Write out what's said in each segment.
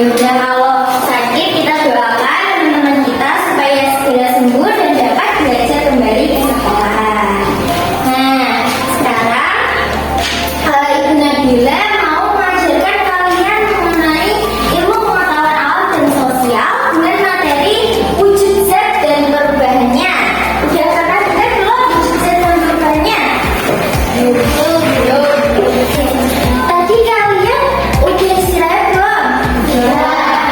Yaudah, kalau sakit kita doakan teman-teman kita supaya segera sembuh dan dapat belajar kembali ke sekolah. Nah, sekarang Ibu Nabila mau mengajarkan kalian mengenai ilmu pengetahuan alam dan sosial dengan materi wujud zat dan perubahannya. Udah pernah dengar belum wujud zat dan perubahannya? Belum. Tadi kalian udah istirahat belum? Iya.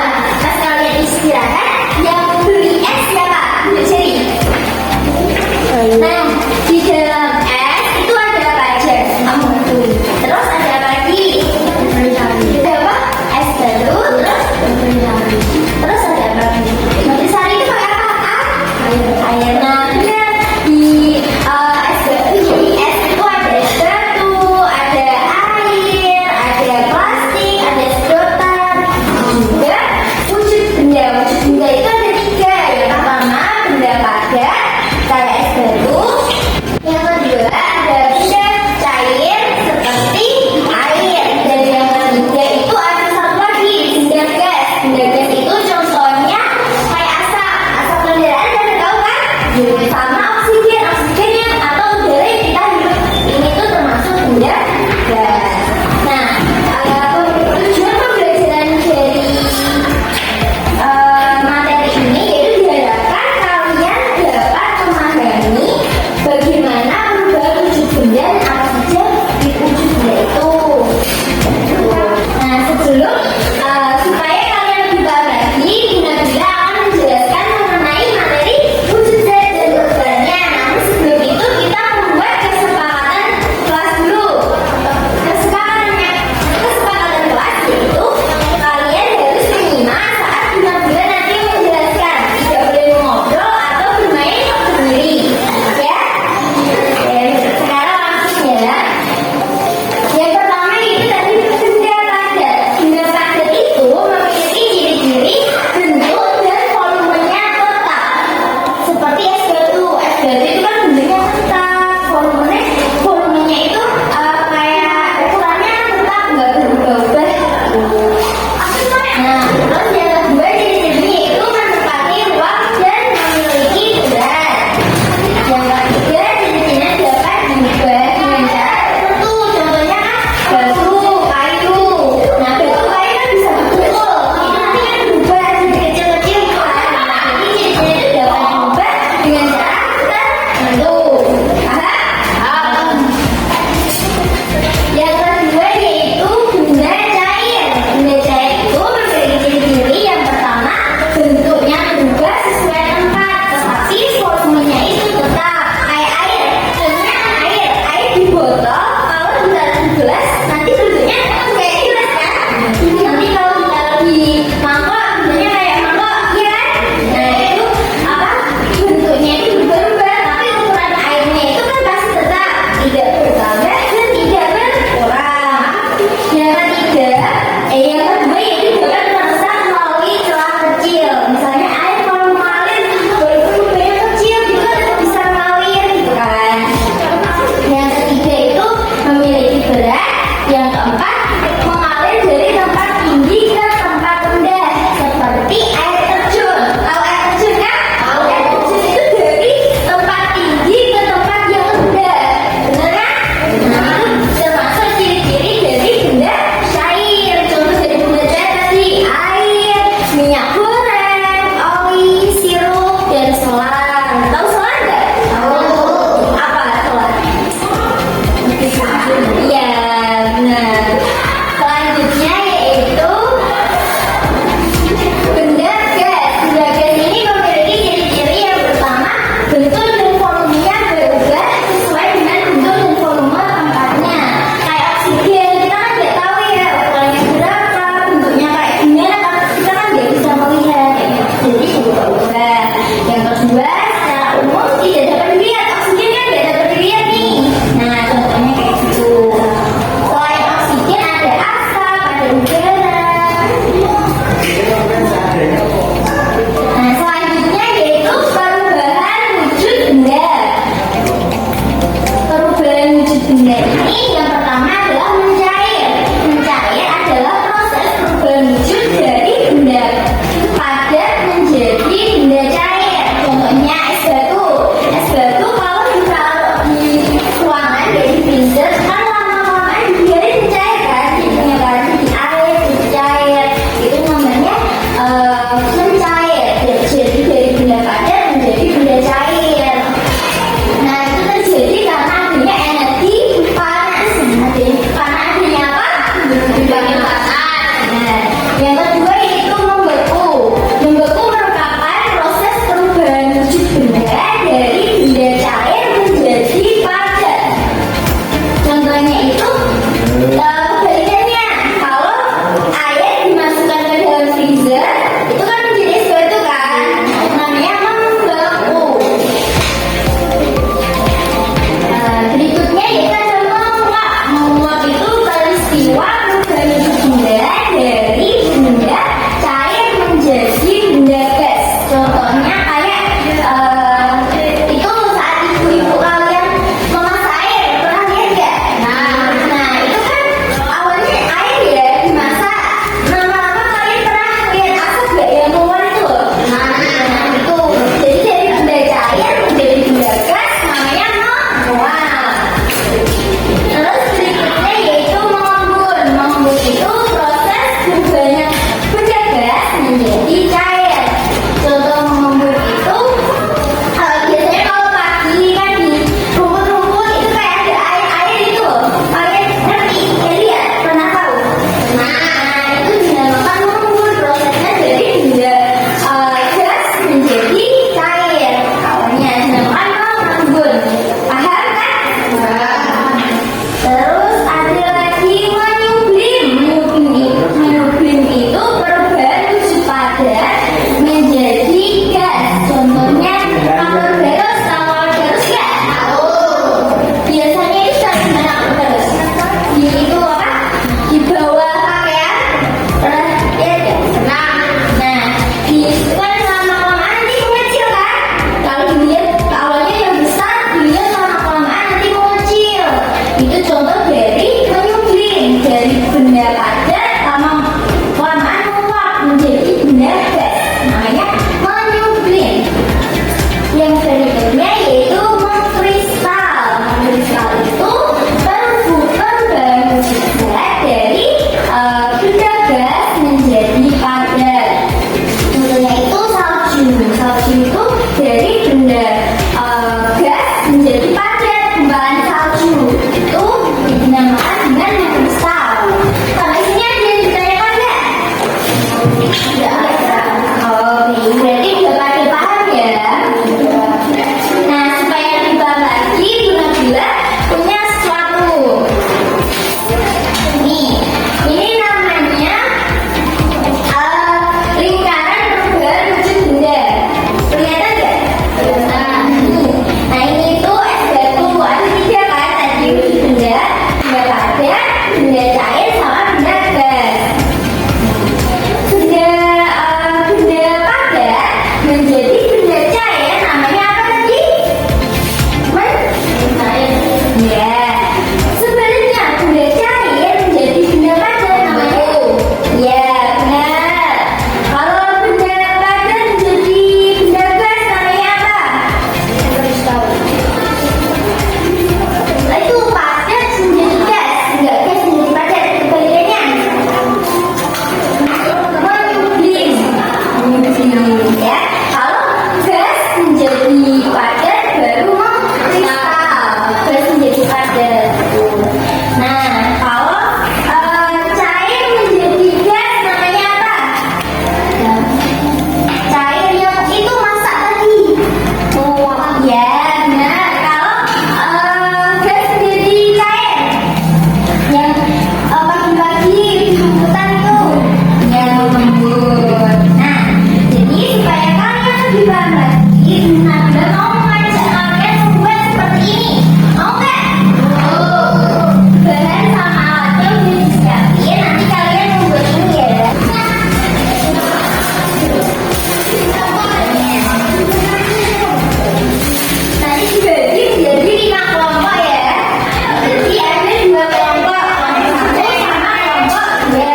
Oke, berarti udah pada paham ya. Nah, supaya lebih paham lagi, Bu Nabila punya sesuatu. Ini namanya lingkaran perubahan wujud benda. Kelihatan nggak? Nah, ini tuh es batu. Ada 3 kan tadi wujud benda padat, benda cair, sama benda gas. Benda padat menjadi benda cair namanya apa tadi? Ya. Sebenarnya benda cair menjadi benda padat namanya ya, benar. Kalau benda padat menjadi benda gas namanya apa? Itu padat menjadi gas, enggak gas menjadi padat. Kebalikannya menggiling ya. Kalau gas menjadi padat baru mengkristal. Gas menjadi padat. Nah, kalau cair menjadi gas namanya apa? Cair yang itu masak tadi. Ya, benar. Kalau gas menjadi cair yang pagi-pagi hutan itu yang lembut. Nah, jadi supaya kalian lebih paham lagi, Nabila mau mengajak kalian membuat seperti ini. Mau nggak? Bahan sama alatnya udah disiapin. Nanti kalian membuat ini ya. Nanti dibagi menjadi 5 kelompok ya. Jadi ada 2 kelompok, kelompok 1 sama kelompok 2.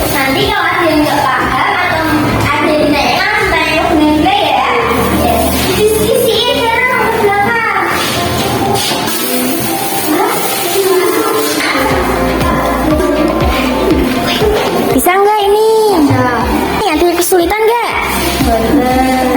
Nanti kalau ada yang nggak paham atau ada yang nanya langsung tanya ke Bu Nabila ya. Diskusiin sekarang ke belakang. Bisa nggak ini? Ada kesulitan nggak? Bener.